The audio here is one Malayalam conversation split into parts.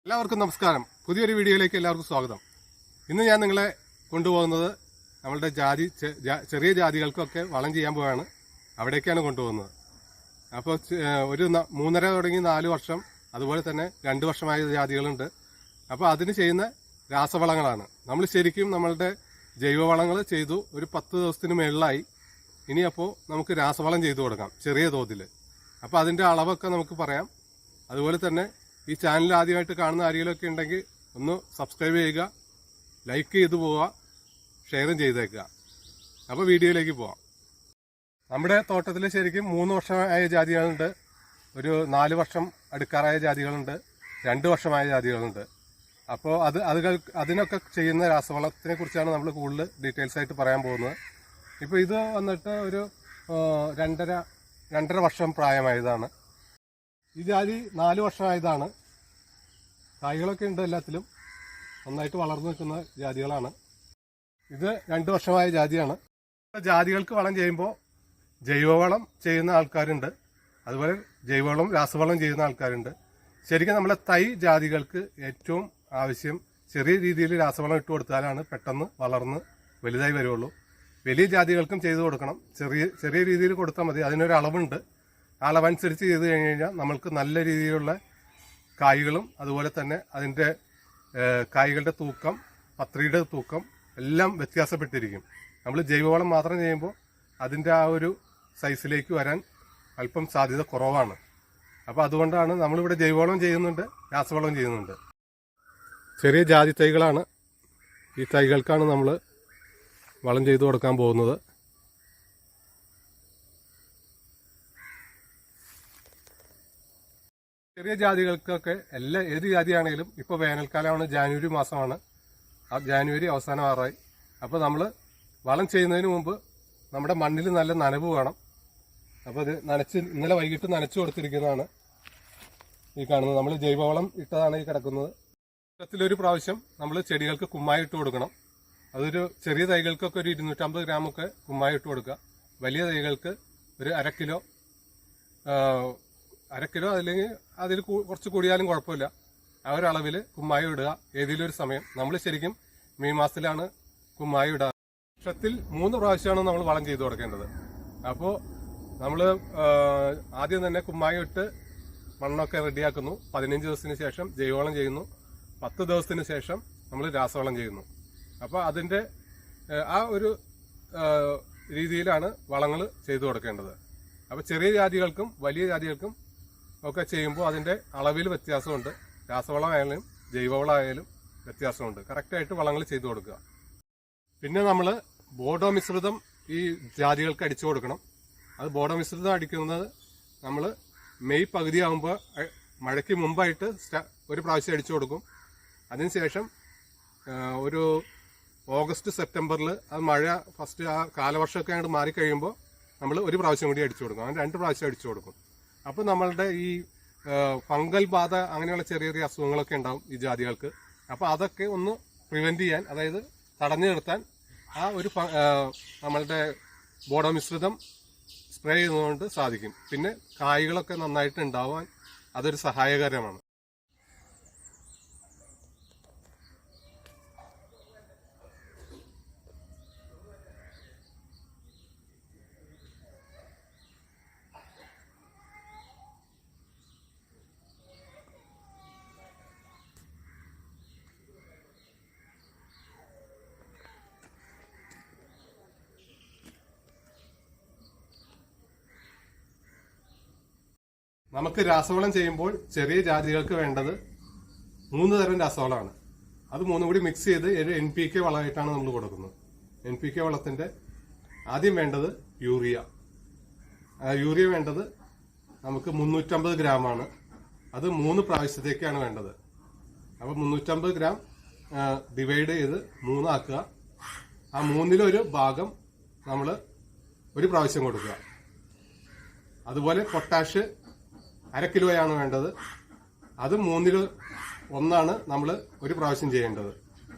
എല്ലാവർക്കും നമസ്കാരം. പുതിയൊരു വീഡിയോയിലേക്ക് എല്ലാവർക്കും സ്വാഗതം. ഇന്ന് ഞാൻ നിങ്ങളെ കൊണ്ടുപോകുന്നത് നമ്മളുടെ ചെറിയ ജാതികൾക്കൊക്കെ വളം ചെയ്യാൻ പോവാണ്. അവിടേക്കാണ് കൊണ്ടുപോകുന്നത്. അപ്പോൾ ഒരു 3.5 തുടങ്ങി 4 വർഷം, അതുപോലെ തന്നെ 2 വർഷമായ ജാതികളുണ്ട്. അപ്പോൾ അതിന് ചെയ്യുന്ന രാസവളങ്ങളാണ്. നമ്മൾ ശരിക്കും നമ്മളുടെ ജൈവവളങ്ങൾ ചെയ്തു ഒരു 10 ദിവസത്തിന് മുകളിലായി. ഇനി അപ്പോൾ നമുക്ക് രാസവളം ചെയ്തു കൊടുക്കാം ചെറിയ തോതിൽ. അപ്പോൾ അതിൻ്റെ അളവൊക്കെ നമുക്ക് പറയാം. അതുപോലെ തന്നെ ഈ ചാനൽ ആദ്യമായിട്ട് കാണുന്ന ആരെങ്കിലുമൊക്കെ ഉണ്ടെങ്കിൽ ഒന്ന് സബ്സ്ക്രൈബ് ചെയ്യുക, ലൈക്ക് ചെയ്തു പോവുക, ഷെയറും ചെയ്തേക്കുക. അപ്പോൾ വീഡിയോയിലേക്ക് പോവാം. നമ്മുടെ തോട്ടത്തിൽ ശരിക്കും 3 വർഷമായ ജാതികളുണ്ട്, ഒരു 4 വർഷം അടുക്കാറായ ജാതികളുണ്ട്, 2 വർഷമായ ജാതികളുണ്ട്. അപ്പോൾ അതിനൊക്കെ ചെയ്യുന്ന രാസവളത്തിനെ കുറിച്ചാണ് നമ്മൾ കൂടുതൽ ഡീറ്റെയിൽസ് ആയിട്ട് പറയാൻ പോകുന്നത്. ഇപ്പോൾ ഇത് വന്നിട്ട് ഒരു 2.5 വർഷം പ്രായമായതാണ്. ഈ ജാതി 4 വർഷമായതാണ്. കായ്കളൊക്കെ ഉണ്ട്, എല്ലാത്തിലും നന്നായിട്ട് വളർന്നു നിൽക്കുന്ന ജാതികളാണ്. ഇത് 2 വർഷമായ ജാതിയാണ്. ജാതികൾക്ക് വളം ചെയ്യുമ്പോൾ ജൈവവളം ചെയ്യുന്ന ആൾക്കാരുണ്ട്, അതുപോലെ ജൈവവളം രാസവളം ചെയ്യുന്ന ആൾക്കാരുണ്ട്. ശരിക്കും നമ്മളെ തൈ ജാതികൾക്ക് ഏറ്റവും ആവശ്യം ചെറിയ രീതിയിൽ രാസവളം ഇട്ട് കൊടുത്താലാണ് പെട്ടെന്ന് വളർന്ന് വലുതായി വരുള്ളൂ. വലിയ ജാതികൾക്കും ചെയ്തു കൊടുക്കണം. ചെറിയ രീതിയിൽ കൊടുത്താൽ മതി. അതിനൊരു അളവുണ്ട്. അളവനുസരിച്ച് ചെയ്ത് കഴിഞ്ഞ് കഴിഞ്ഞാൽ നമ്മൾക്ക് നല്ല രീതിയിലുള്ള കായ്കളും അതുപോലെ തന്നെ അതിൻ്റെ കായ്കളുടെ തൂക്കം, പത്രിയുടെ തൂക്കം എല്ലാം വ്യത്യാസപ്പെട്ടിരിക്കും. നമ്മൾ ജൈവവളം മാത്രം ചെയ്യുമ്പോൾ അതിൻ്റെ ആ ഒരു സൈസിലേക്ക് വരാൻ അല്പം സാധ്യത കുറവാണ്. അപ്പോൾ അതുകൊണ്ടാണ് നമ്മളിവിടെ ജൈവവളം ചെയ്യുന്നുണ്ട്, രാസവളം ചെയ്യുന്നുണ്ട്. ചെറിയ ജാതി തൈകളാണ്. ഈ തൈകൾക്കാണ് നമ്മൾ വളം ചെയ്തു കൊടുക്കാൻ പോകുന്നത്. ചെറിയ ജാതികൾക്കൊക്കെ ഏത് ജാതിയാണെങ്കിലും ഇപ്പോൾ വേനൽക്കാലമാണ്, ജാനുവരി മാസമാണ്. ജാനുവരി അവസാനമാറായി. അപ്പോൾ നമ്മൾ വളം ചെയ്യുന്നതിന് മുമ്പ് നമ്മുടെ മണ്ണിൽ നല്ല നനവ് വേണം. അപ്പോൾ അത് ഇന്നലെ വൈകിട്ട് നനച്ചു കൊടുത്തിരിക്കുന്നതാണ് ഈ കാണുന്നത്. നമ്മൾ ജൈവവളം ഇട്ടതാണ് ഈ കിടക്കുന്നത്. വർഷത്തിലൊരു പ്രാവശ്യം നമ്മൾ ചെടികൾക്ക് കുമ്മായി ഇട്ട് കൊടുക്കണം. അതൊരു ചെറിയ തൈകൾക്കൊക്കെ ഒരു 250 ഗ്രാമൊക്കെ കുമ്മായി ഇട്ട് കൊടുക്കുക. വലിയ തൈകൾക്ക് ഒരു അര കിലോ അല്ലെങ്കിൽ അതിൽ കുറച്ച് കൂടിയാലും കുഴപ്പമില്ല. ആ ഒരു അളവിൽ കുമ്മായി ഇടുക ഏതെങ്കിലും ഒരു സമയം. നമ്മൾ ശരിക്കും മെയ് മാസത്തിലാണ് കുമ്മായി ഇടുക. വർഷത്തിൽ 3 പ്രാവശ്യമാണ് നമ്മൾ വളം ചെയ്തു കൊടുക്കേണ്ടത്. അപ്പോൾ നമ്മൾ ആദ്യം തന്നെ കുമ്മായി ഇട്ട് മണ്ണൊക്കെ റെഡിയാക്കുന്നു. 15 ദിവസത്തിന് ശേഷം ജൈവവളം ചെയ്യുന്നു. 10 ദിവസത്തിന് ശേഷം നമ്മൾ രാസവളം ചെയ്യുന്നു. അപ്പോൾ അതിൻ്റെ ആ ഒരു രീതിയിലാണ് വളങ്ങൾ ചെയ്തു കൊടുക്കേണ്ടത്. അപ്പോൾ ചെറിയ ജാതികൾക്കും വലിയ ജാതികൾക്കും ഒക്കെ ചെയ്യുമ്പോൾ അതിൻ്റെ അളവിൽ വ്യത്യാസമുണ്ട്. രാസവളമായാലും ജൈവവളമായാലും വ്യത്യാസമുണ്ട്. കറക്റ്റായിട്ട് വളങ്ങൾ ചെയ്തു കൊടുക്കുക. പിന്നെ നമ്മൾ ബോഡോ മിശ്രിതം ഈ ജാതികൾക്ക് അടിച്ചു കൊടുക്കണം. അത് ബോഡോ മിശ്രിതം അടിക്കുന്നത് നമ്മൾ മെയ് പകുതിയാകുമ്പോൾ മഴയ്ക്ക് മുമ്പായിട്ട് ഒരു പ്രാവശ്യം അടിച്ചു കൊടുക്കും. അതിനുശേഷം ഒരു ഓഗസ്റ്റ് സെപ്റ്റംബറിൽ അത് മഴ ഫസ്റ്റ് ആ കാലവർഷമൊക്കെ അങ്ങോട്ട് മാറിക്കഴിയുമ്പോൾ നമ്മൾ ഒരു പ്രാവശ്യം കൂടി അടിച്ചു കൊടുക്കും. അങ്ങനെ 2 പ്രാവശ്യം അടിച്ചു കൊടുക്കും. അപ്പോൾ നമ്മളുടെ ഈ ഫംഗൽ ബാധ അങ്ങനെയുള്ള ചെറിയ ചെറിയ അസുഖങ്ങളൊക്കെ ഉണ്ടാവും ഈ ജാതികൾക്ക്. അപ്പോൾ അതൊക്കെ ഒന്ന് പ്രിവെൻറ്റ് ചെയ്യാൻ, അതായത് തടഞ്ഞു നിർത്താൻ ആ ഒരു നമ്മളുടെ ബോഡോ മിശ്രിതം സ്പ്രേ ചെയ്യുന്നതുകൊണ്ട് സാധിക്കും. പിന്നെ കായ്കളൊക്കെ നന്നായിട്ട് ഉണ്ടാവാൻ അതൊരു സഹായകരമാണ്. നമുക്ക് രാസവളം ചെയ്യുമ്പോൾ ചെറിയ ജാതികൾക്ക് വേണ്ടത് 3 തരം രാസവളമാണ്. അത് 3 കൂടി മിക്സ് ചെയ്ത് ഒരു NPK വളമായിട്ടാണ് നമ്മൾ കൊടുക്കുന്നത്. NPK വളത്തിന്റെ ആദ്യം വേണ്ടത് യൂറിയ. യൂറിയ വേണ്ടത് നമുക്ക് 350 ഗ്രാമാണ്. അത് 3 പ്രാവശ്യത്തേക്കാണ് വേണ്ടത്. അപ്പോൾ 350 ഗ്രാം ഡിവൈഡ് ചെയ്ത് 3 ആക്കുക. ആ 3-ൽ 1 ഭാഗം നമ്മൾ ഒരു പ്രാവശ്യം കൊടുക്കുക. അതുപോലെ പൊട്ടാഷ് 1/2 കിലോയാണ് വേണ്ടത്. അത് 3-ൽ 1 നമ്മൾ ഒരു പ്രാവശ്യം ചെയ്യേണ്ടത്.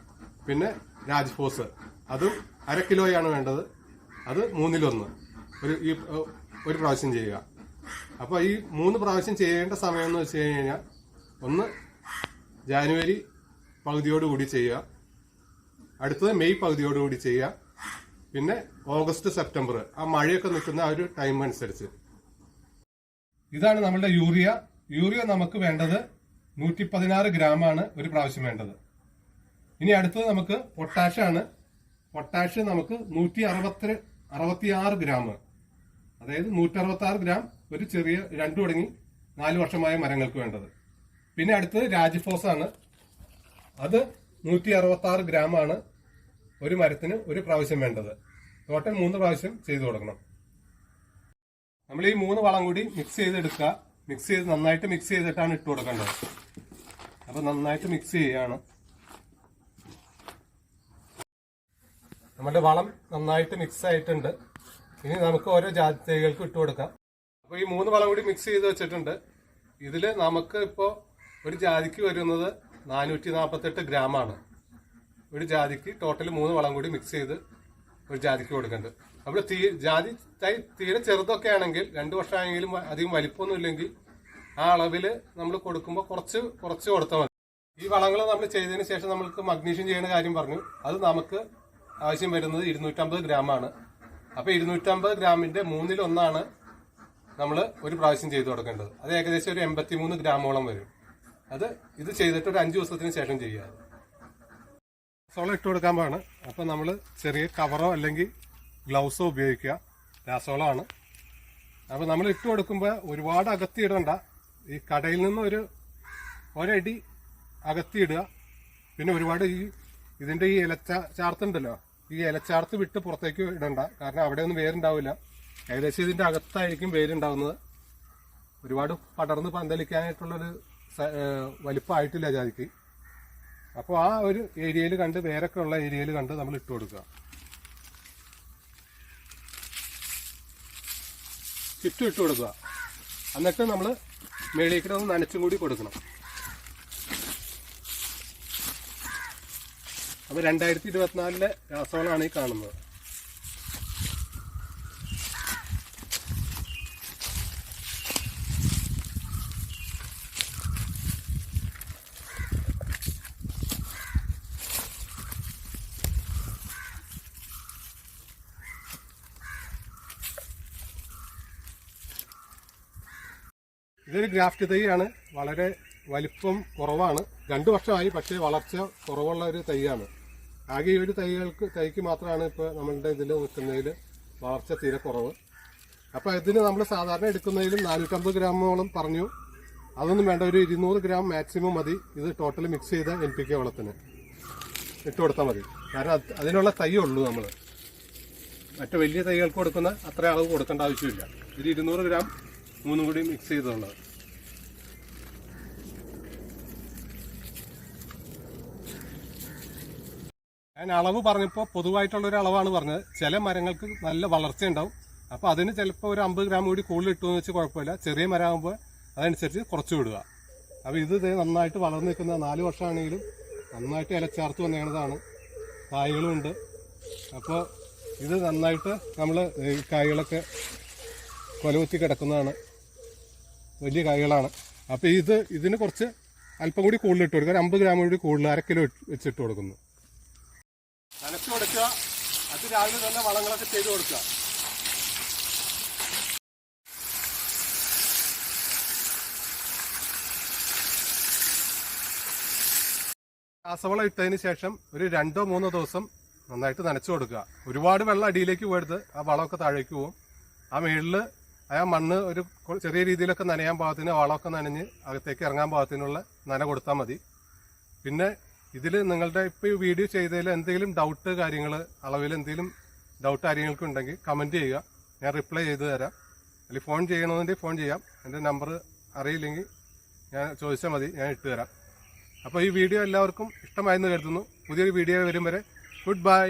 പിന്നെ രാജ്ഫോസ് അതും 1/2 കിലോയാണ് വേണ്ടത്. അത് 3-ൽ 1 ഒരു പ്രാവശ്യം ചെയ്യുക. അപ്പോൾ ഈ 3 പ്രാവശ്യം ചെയ്യേണ്ട സമയം എന്ന് വെച്ച് കഴിഞ്ഞാൽ, ഒന്ന് ജാനുവരി പകുതിയോടുകൂടി ചെയ്യുക, അടുത്തത് മെയ് പകുതിയോടുകൂടി ചെയ്യുക, പിന്നെ ഓഗസ്റ്റ് സെപ്റ്റംബർ ആ മഴയൊക്കെ നിൽക്കുന്ന ആ ഒരു ടൈം അനുസരിച്ച്. ഇതാണ് നമ്മളുടെ യൂറിയ. യൂറിയ നമുക്ക് വേണ്ടത് 116 ഗ്രാമാണ് ഒരു പ്രാവശ്യം വേണ്ടത്. ഇനി അടുത്തത് നമുക്ക് പൊട്ടാഷാണ്. പൊട്ടാഷ് നമുക്ക് 166 ഗ്രാം, അതായത് 166 ഗ്രാം ഒരു ചെറിയ 2 തുടങ്ങി 4 വർഷമായ മരങ്ങൾക്ക് വേണ്ടത്. പിന്നെ അടുത്തത് രാജ്ഫോസ് ആണ്. അത് 166 ഗ്രാമാണ് ഒരു മരത്തിന് ഒരു പ്രാവശ്യം വേണ്ടത്. ടോട്ടൽ 3 പ്രാവശ്യം ചെയ്തു കൊടുക്കണം. നമ്മൾ ഈ 3 വളം കൂടി മിക്സ് ചെയ്തെടുക്കുക. മിക്സ് ചെയ്ത് നന്നായിട്ട് മിക്സ് ചെയ്തിട്ടാണ് ഇട്ട് കൊടുക്കേണ്ടത്. അപ്പൊ നന്നായിട്ട് മിക്സ് ചെയ്യാണ്. നമ്മുടെ വളം നന്നായിട്ട് മിക്സ് ആയിട്ടുണ്ട്. ഇനി നമുക്ക് ഓരോ ജാതി തൈകൾക്ക് ഇട്ട് കൊടുക്കാം. അപ്പൊ ഈ 3 വളം കൂടി മിക്സ് ചെയ്ത് വെച്ചിട്ടുണ്ട്. ഇതില് നമുക്ക് ഇപ്പോ ഒരു ജാതിക്ക് വരുന്നത് 448 ഗ്രാമാണ്. ഒരു ജാതിക്ക് ടോട്ടൽ 3 വളം കൂടി മിക്സ് ചെയ്ത് ഒരു ജാതിക്ക് കൊടുക്കേണ്ടത്. നമ്മൾ ജാതി തൈ തീരെ ചെറുതൊക്കെ ആണെങ്കിൽ 2 വർഷമായെങ്കിലും അധികം വലിപ്പമൊന്നും ഇല്ലെങ്കിൽ ആ അളവില് നമ്മൾ കൊടുക്കുമ്പോൾ കുറച്ച് കൊടുത്താൽ മതി. ഈ വളങ്ങൾ നമ്മൾ ചെയ്തതിന് ശേഷം നമുക്ക് മഗ്നീഷ്യം ചെയ്യുന്ന കാര്യം പറഞ്ഞു. അത് നമുക്ക് ആവശ്യം വരുന്നത് 250 ഗ്രാമാണ്. അപ്പൊ 250 ഗ്രാമിന്റെ 1/3 നമ്മൾ ഒരു പ്രാവശ്യം ചെയ്തു കൊടുക്കേണ്ടത്. അത് ഏകദേശം ഒരു 83 ഗ്രാമോളം വരും. ഇത് ചെയ്തിട്ട് ഒരു 5 ദിവസത്തിന് ശേഷം ചെയ്യുക. രാസവളം ഇട്ട് കൊടുക്കാൻ പാടാണ്. അപ്പൊ നമ്മൾ ചെറിയ കവറോ അല്ലെങ്കിൽ ഗ്ലൗസോ ഉപയോഗിക്കുക. രാസവളമാണ്. അപ്പൊ നമ്മൾ ഇട്ട് കൊടുക്കുമ്പോൾ ഒരുപാട് അകത്തി ഇടണ്ട. ഈ കടയിൽ നിന്ന് ഒരടി അകത്തി ഇടുക. പിന്നെ ഒരുപാട് ഇതിന്റെ ഈ ഇലച്ചാർത്തുണ്ടല്ലോ, ഈ ഇലച്ചാർത്ത് വിട്ട് പുറത്തേക്ക് ഇടണ്ട. കാരണം അവിടെ ഒന്നും വേരുണ്ടാവില്ല. ഏകദേശം ഇതിന്റെ അകത്തായിരിക്കും വേരുണ്ടാവുന്നത്. ഒരുപാട് പടർന്ന് പന്തലിക്കാനായിട്ടുള്ളൊരു വലിപ്പമായിട്ടില്ല ജാതിക്ക്. അപ്പോൾ ആ ഒരു ഏരിയയിൽ കണ്ട്, വേരൊക്കെ ഉള്ള ഏരിയയിൽ കണ്ട് നമ്മൾ ഇട്ട് കൊടുക്കുക. ചുറ്റും ഇട്ട് കൊടുക്കുക. എന്നിട്ട് നമ്മൾ മേളിലേക്ക് ഒന്ന് നനച്ചും കൂടി കൊടുക്കണം. അപ്പോൾ 2024 രാസവളമാണ് ഈ കാണുന്നത്. ഇതൊരു ഗ്രാഫ്റ്റ് തൈയാണ്. വളരെ വലിപ്പം കുറവാണ്. 2 വർഷമായി, പക്ഷേ വളർച്ച കുറവുള്ള ഒരു തൈയാണ്. ആകെ ഈ ഒരു തൈക്ക് മാത്രമാണ് ഇപ്പോൾ നമ്മളുടെ ഇതിൽ നിൽക്കുന്നതിൽ വളർച്ച തീരെ കുറവ്. അപ്പോൾ ഇതിന് നമ്മൾ സാധാരണ എടുക്കുന്നതിലും 450 ഗ്രാമോളം പറഞ്ഞു. അതൊന്നും വേണ്ട, ഒരു 200 ഗ്രാം മാക്സിമം മതി. ഇത് ടോട്ടൽ മിക്സ് ചെയ്ത NPK വളത്തിന് ഇട്ട് കൊടുത്താൽ മതി. കാരണം അതിനുള്ള തൈ ഉള്ളൂ. നമ്മൾ മറ്റു വലിയ തൈകൾക്ക് കൊടുക്കുന്ന അത്ര അളവ് കൊടുക്കേണ്ട ആവശ്യമില്ല. ഒരു 200 ഗ്രാം 3 കൂടി മിക്സ് ചെയ്തുള്ളത്. ഞാൻ അളവ് പറഞ്ഞപ്പോൾ പൊതുവായിട്ടുള്ളൊരു അളവാണ് പറഞ്ഞത്. ചില മരങ്ങൾക്ക് നല്ല വളർച്ച ഉണ്ടാവും. അപ്പോൾ അതിന് ചിലപ്പോൾ ഒരു 50 ഗ്രാം കൂടി കൂടുതൽ ഇട്ടുമെന്ന് വെച്ച് കുഴപ്പമില്ല. ചെറിയ മരമാകുമ്പോൾ അതനുസരിച്ച് കുറച്ച് വിടുക. അപ്പോൾ ഇത് നന്നായിട്ട് വളർന്നു നിൽക്കുന്ന 4 വർഷമാണെങ്കിലും നന്നായിട്ട് ഇലച്ചാർത്ത് വന്നതാണ്. കായ്കളും ഉണ്ട്. അപ്പോൾ ഇത് നന്നായിട്ട് നമ്മൾ ഈ കായ്കളൊക്കെ കൊലകുത്തി കിടക്കുന്നതാണ്. വലിയ കായ്കളാണ്. അപ്പോൾ ഇതിന് കുറച്ച് അല്പം കൂടി കൂടുതൽ ഇട്ട് കൊടുക്കുക. 50 ഗ്രാം കൂടി കൂടുതൽ 1/2 കിലോ വെച്ചിട്ട് കൊടുക്കുന്നു. നനച്ചു കൊടുക്കുക. അത് രാവിലെ തന്നെ വളങ്ങളൊക്കെ ചെയ്ത് കൊടുക്കുക. രാസവളം ഇട്ടതിന് ശേഷം ഒരു 2-3 ദിവസം നന്നായിട്ട് നനച്ചു കൊടുക്കുക. ഒരുപാട് വെള്ളം അടിയിലേക്ക് പോയത് ആ വളമൊക്കെ താഴേക്ക് പോകും. ആ മേളിൽ ആ മണ്ണ് ഒരു ചെറിയ രീതിയിലൊക്കെ നനയാൻ പാകത്തിന്, വളമൊക്കെ നനഞ്ഞ് അകത്തേക്ക് ഇറങ്ങാൻ പാകത്തിനുള്ള നന കൊടുത്താൽ മതി. പിന്നെ ഇതിൽ നിങ്ങളുടെ ഇപ്പോൾ ഈ വീഡിയോ ചെയ്തതിൽ എന്തെങ്കിലും ഡൗട്ട് കാര്യങ്ങൾ, അളവിൽ എന്തെങ്കിലും ഡൗട്ട് കാര്യങ്ങൾക്ക് ഉണ്ടെങ്കിൽ കമൻറ്റ് ചെയ്യുക. ഞാൻ റിപ്ലൈ ചെയ്തു തരാം. അല്ലെങ്കിൽ ഫോൺ ചെയ്യണമെന്നുണ്ടെങ്കിൽ ഫോൺ ചെയ്യാം. എൻ്റെ നമ്പർ അറിയില്ലെങ്കിൽ ഞാൻ ചോദിച്ചാൽ മതി, ഞാൻ ഇട്ട് തരാം. അപ്പോൾ ഈ വീഡിയോ എല്ലാവർക്കും ഇഷ്ടമായെന്ന് കരുതുന്നു. പുതിയൊരു വീഡിയോ വരും വരെ ഗുഡ് ബൈ.